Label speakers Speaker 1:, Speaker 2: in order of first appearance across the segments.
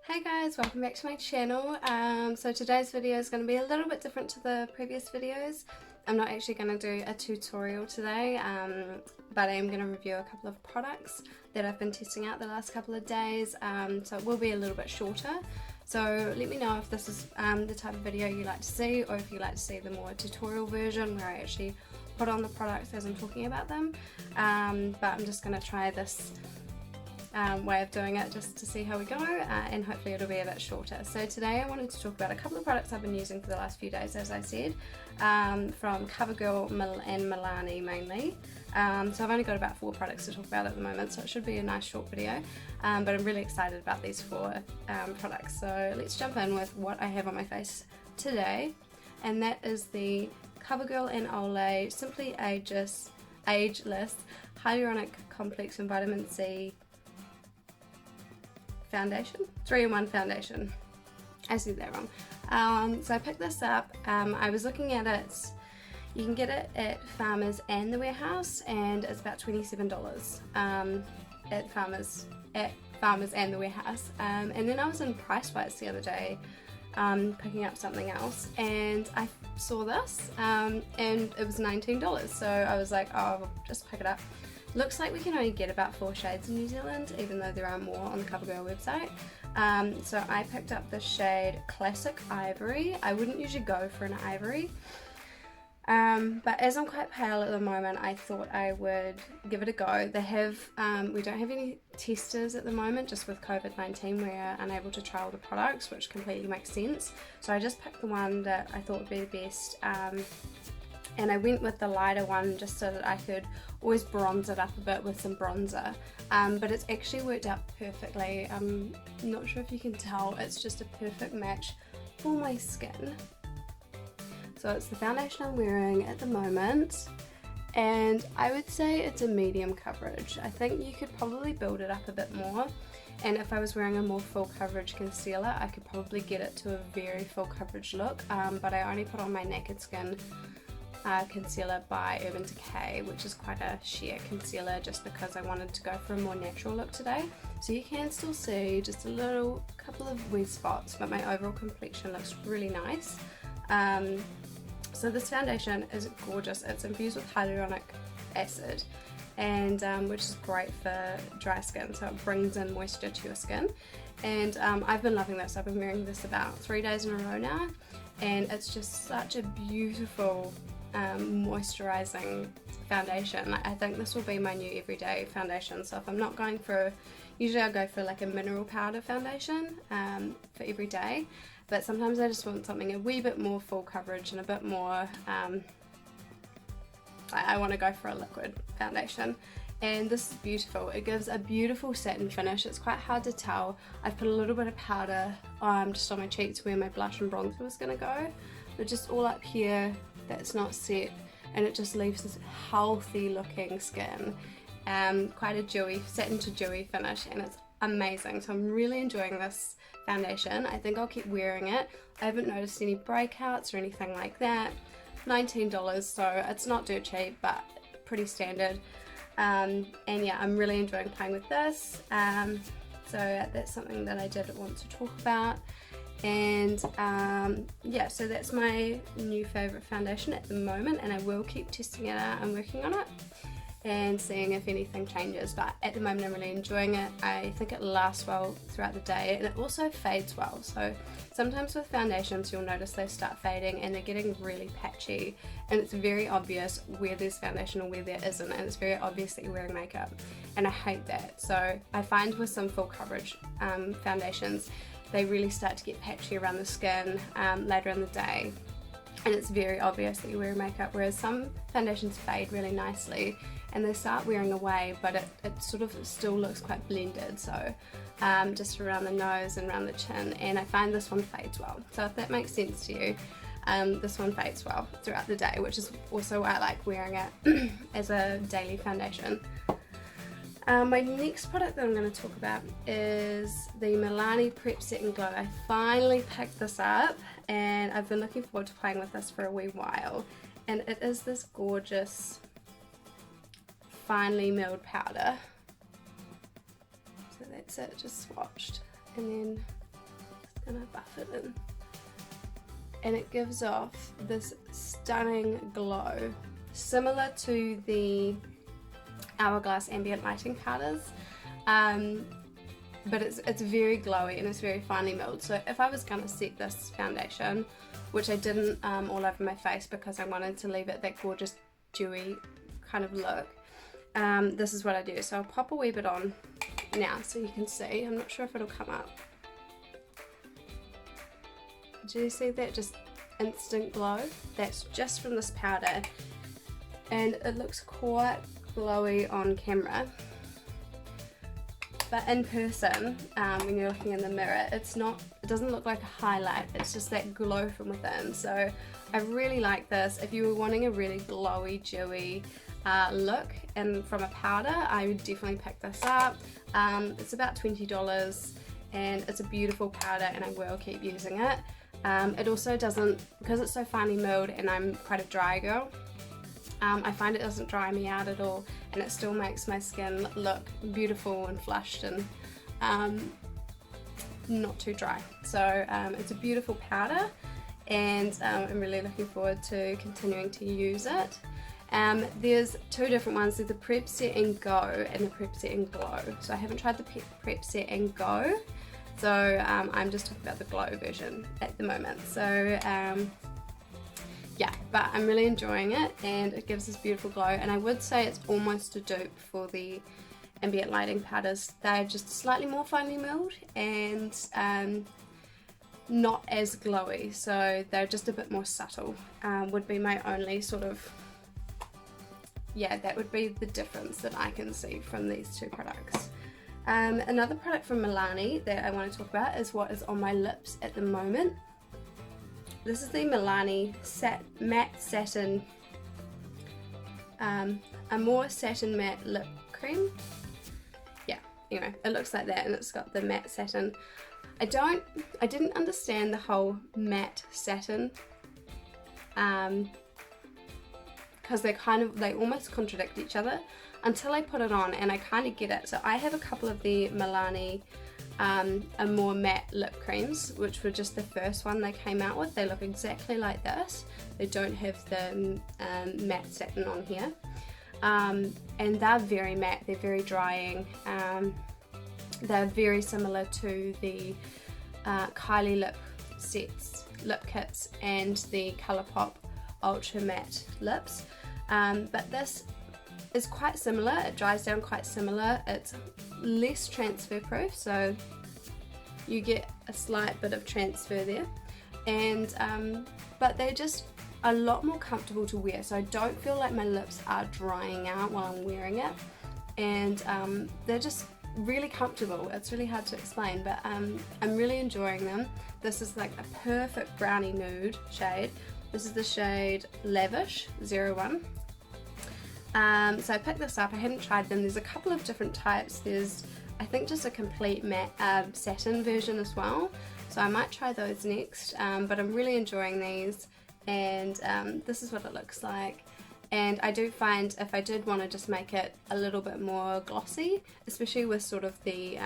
Speaker 1: Hey guys, welcome back to my channel. So today's video is going to be a little bit different to the previous videos. I'm not actually going to do a tutorial today, but I am going to review a couple of products that I've been testing out the last couple of days, so it will be a little bit shorter. So let me know if this is the type of video you like to see, or if you like to see the more tutorial version where I actually put on the products as I'm talking about them. But I'm just going to try this way of doing it just to see how we go, and hopefully it'll be a bit shorter. So today I wanted to talk about a couple of products I've been using for the last few days, as I said, from Covergirl and Milani mainly. So I've only got about 4 products to talk about at the moment, so it should be a nice short video, but I'm really excited about these 4 products. So let's jump in with what I have on my face today, and that is the Covergirl and Olay Simply Ageless Hyaluronic Complex and Vitamin C foundation, 3-in-1 foundation. I said that wrong. So I picked this up. I was looking at it. You can get it at Farmers and the Warehouse, and it's about $27 at Farmers and the Warehouse. And then I was in Pricewise the other day, picking up something else, and I saw this, and it was $19. So I was like, oh, I'll just pick it up. Looks like we can only get about 4 shades in New Zealand, even though there are more on the Covergirl website. So I picked up the shade Classic Ivory. I wouldn't usually go for an ivory, but as I'm quite pale at the moment, I thought I would give it a go. They have, we don't have any testers at the moment, just with COVID-19 we're unable to trial the products, which completely makes sense. So I just picked the one that I thought would be the best. And I went with the lighter one just so that I could always bronze it up a bit with some bronzer, but it's actually worked out perfectly. I'm not sure if you can tell, it's just a perfect match for my skin. So it's the foundation I'm wearing at the moment, and I would say it's a medium coverage. I think you could probably build it up a bit more, and if I was wearing a more full coverage concealer, I could probably get it to a very full coverage look, but I only put on my Naked Skin concealer by Urban Decay, which is quite a sheer concealer, just because I wanted to go for a more natural look today. So you can still see just a couple of weird spots, but my overall complexion looks really nice. So this foundation is gorgeous. It's infused with hyaluronic acid, and which is great for dry skin, so it brings in moisture to your skin. And I've been loving this. I've been wearing this about 3 days in a row now, and it's just such a beautiful moisturizing foundation. I think this will be my new everyday foundation. So if I'm not going for, usually I go for like a mineral powder foundation for every day, but sometimes I just want something a wee bit more full coverage and a bit more, I want to go for a liquid foundation. And this is beautiful. It gives a beautiful satin finish. It's quite hard to tell. I've put a little bit of powder just on my cheeks where my blush and bronzer was going to go, but just all up here that's not set, and it just leaves this healthy looking skin, quite a dewy, satin to dewy finish, and it's amazing. So I'm really enjoying this foundation. I think I'll keep wearing it. I haven't noticed any breakouts or anything like that. $19, so it's not dirt cheap, but pretty standard. And yeah, I'm really enjoying playing with this. So that's something that I did want to talk about. And yeah, so that's my new favourite foundation at the moment, and I will keep testing it out and working on it and seeing if anything changes, but at the moment I'm really enjoying it. I think it lasts well throughout the day, and it also fades well. So sometimes with foundations you'll notice they start fading and they're getting really patchy, and it's very obvious where there's foundation or where there isn't, and it's very obvious that you're wearing makeup, and I hate that. So I find with some full coverage foundations, they really start to get patchy around the skin later in the day, and it's very obvious that you're wearing makeup, whereas some foundations fade really nicely and they start wearing away, but it sort of still looks quite blended, so just around the nose and around the chin, and I find this one fades well. So if that makes sense to you, this one fades well throughout the day, which is also why I like wearing it as a daily foundation. My next product that I'm going to talk about is the Milani Prep Set and Glow. I finally picked this up, and I've been looking forward to playing with this for a wee while, and it is this gorgeous finely milled powder. So that's it, just swatched, and then gonna buff it in. And it gives off this stunning glow, similar to the Hourglass Ambient Lighting powders, but it's very glowy and it's very finely milled. So if I was gonna set this foundation, which I didn't all over my face because I wanted to leave it that gorgeous dewy kind of look, this is what I do. So I'll pop a wee bit on now so you can see. I'm not sure if it'll come up. Do you see that just instant glow? That's just from this powder, and it looks quite glowy on camera, but in person, when you're looking in the mirror, it doesn't look like a highlight, it's just that glow from within. So I really like this. If you were wanting a really glowy, dewy look and from a powder, I would definitely pick this up. It's about $20 and it's a beautiful powder and I will keep using it. It also doesn't, because it's so finely milled and I'm quite a dry girl, I find it doesn't dry me out at all, and it still makes my skin look beautiful and flushed and not too dry. So it's a beautiful powder, and I'm really looking forward to continuing to use it. There's two different ones. There's the Prep Set and Go and the Prep Set and Glow. So I haven't tried the Prep Set and Go, so I'm just talking about the Glow version at the moment. So yeah, but I'm really enjoying it and it gives this beautiful glow, and I would say it's almost a dupe for the ambient lighting powders. They're just slightly more finely milled and not as glowy, so they're just a bit more subtle, would be my only sort of, yeah, that would be the difference that I can see from these two products. Another product from Milani that I want to talk about is what is on my lips at the moment. This is the Milani Matte Satin, Amore Satin Matte Lip Cream. Yeah, anyway, it looks like that, and it's got the matte satin. I didn't understand the whole matte satin, because they almost contradict each other until I put it on, and I kind of get it. So I have a couple of the Milani Amore matte lip creams, which were just the first one they came out with. They look exactly like this. They don't have the matte satin on here, and they're very matte, they're very drying. They're very similar to the Kylie lip kits and the Colourpop Ultra Matte lips, but this is quite similar. It dries down quite similar. It's less transfer proof, so you get a slight bit of transfer there, and but they're just a lot more comfortable to wear, so I don't feel like my lips are drying out while I'm wearing it, and they're just really comfortable. It's really hard to explain, but I'm really enjoying them. This is like a perfect brownie nude shade. This is the shade Lavish 01. So I picked this up. I hadn't tried them. There's a couple of different types. There's, I think, just a complete matte satin version as well, so I might try those next, but I'm really enjoying these, and this is what it looks like. And I do find if I did want to just make it a little bit more glossy, especially with sort of the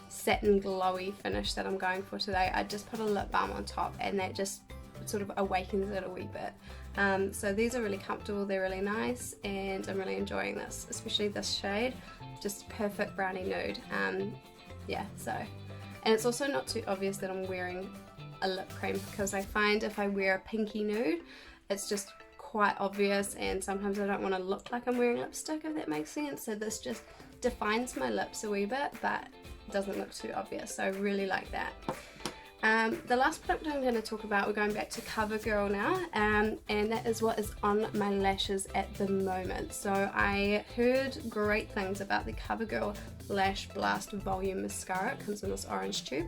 Speaker 1: satin glowy finish that I'm going for today, I just put a lip balm on top, and that just sort of awakens it a wee bit. So these are really comfortable, they're really nice, and I'm really enjoying this, especially this shade, just perfect brownie nude. Yeah, so, and it's also not too obvious that I'm wearing a lip cream, because I find if I wear a pinky nude, it's just quite obvious, and sometimes I don't want to look like I'm wearing lipstick, if that makes sense. So this just defines my lips a wee bit, but doesn't look too obvious, so I really like that. The last product I'm going to talk about, we're going back to Covergirl now, and that is what is on my lashes at the moment. So I heard great things about the Covergirl Lash Blast Volume Mascara. It comes in this orange tube,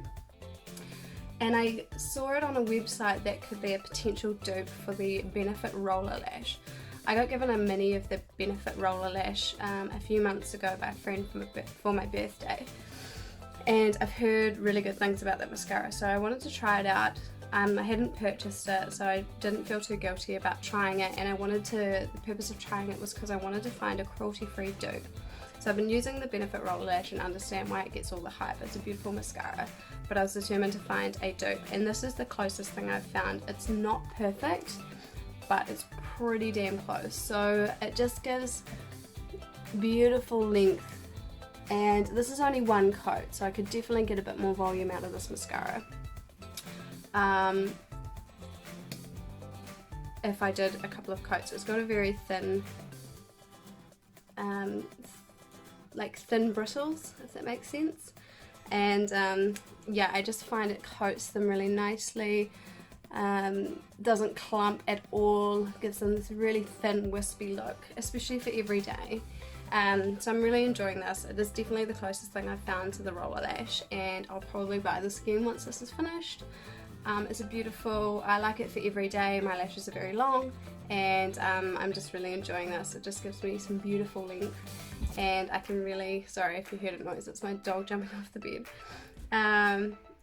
Speaker 1: and I saw it on a website that could be a potential dupe for the Benefit Roller Lash. I got given a mini of the Benefit Roller Lash a few months ago by a friend for my birthday, and I've heard really good things about that mascara, so I wanted to try it out. I hadn't purchased it, so I didn't feel too guilty about trying it, and the purpose of trying it was because I wanted to find a cruelty-free dupe. So I've been using the Benefit Roller Lash and understand why it gets all the hype. It's a beautiful mascara, but I was determined to find a dupe, and this is the closest thing I've found. It's not perfect, but it's pretty damn close. So it just gives beautiful length, and this is only one coat, so I could definitely get a bit more volume out of this mascara. If I did a couple of coats. It's got a very thin, like thin bristles, if that makes sense. And yeah, I just find it coats them really nicely. Doesn't clump at all, gives them this really thin wispy look, especially for every day. So I'm really enjoying this. It is definitely the closest thing I've found to the roller lash, and I'll probably buy this again once this is finished. It's a beautiful, I like it for every day. My lashes are very long, and I'm just really enjoying this. It just gives me some beautiful length, and I can really, sorry if you heard a noise, it's my dog jumping off the bed.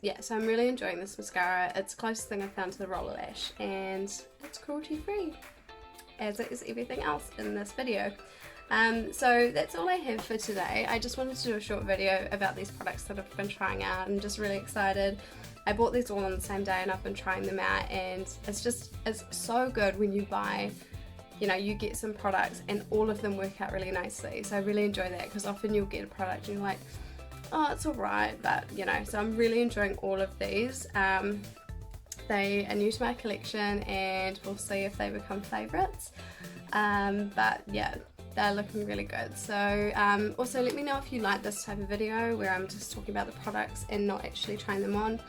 Speaker 1: Yeah, so I'm really enjoying this mascara. It's the closest thing I've found to the roller lash, and it's cruelty free, as it is everything else in this video. So that's all I have for today. I just wanted to do a short video about these products that I've been trying out. I'm just really excited. I bought these all on the same day and I've been trying them out, and it's so good when you buy, you know, you get some products and all of them work out really nicely. So I really enjoy that, because often you'll get a product and you're like, oh, it's alright, but you know, so I'm really enjoying all of these. They are new to my collection, and we'll see if they become favourites. But yeah, they're looking really good. So also let me know if you like this type of video where I'm just talking about the products and not actually trying them on.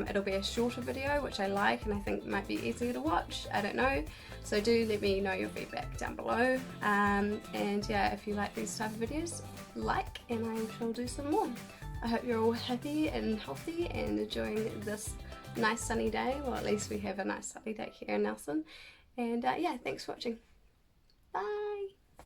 Speaker 1: It'll be a shorter video, which I like and I think might be easier to watch, I don't know. So do let me know your feedback down below. And yeah, if you like these type of videos, like, and I shall do some more. I hope you're all happy and healthy and enjoying this nice sunny day. Well, at least we have a nice sunny day here in Nelson. And yeah, thanks for watching. Bye!